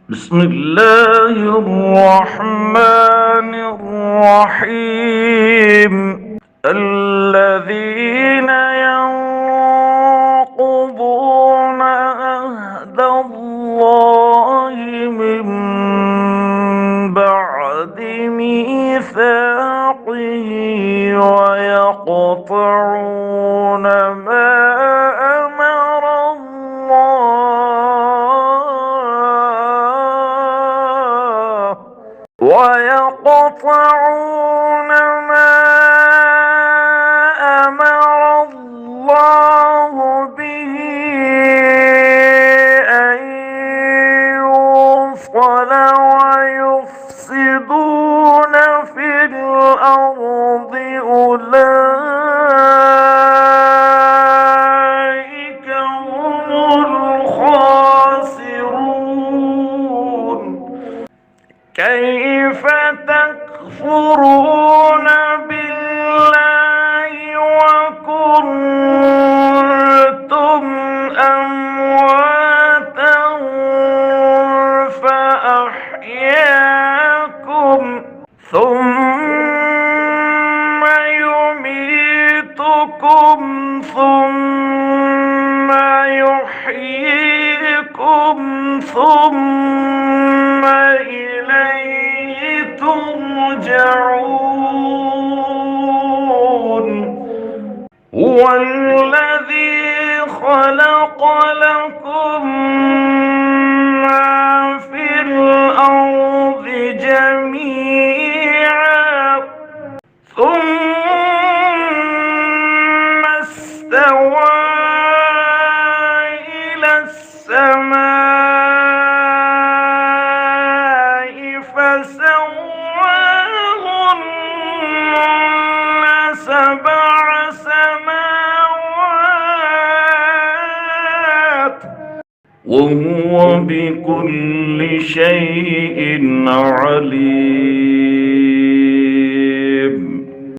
بسم الله الرحمن الرحيم. الذين ينقضون عهد الله من بعد ميثاقه ويقطعون ما أمر الله ويقطعون ما أمر الله به أن يوصل ويفسدون في الأرض أولئك هم الخاسرون. كيف تكفرون بالله وكنتم أمواتا فأحياكم ثم يميتكم ثم يحييكم ثم إليه ترجعون. هو الذي خلق لكم ما في الأرض جميعا ثم استوى إلى السماء فسواهن سبع سماوات وهو بكل شيء عليم.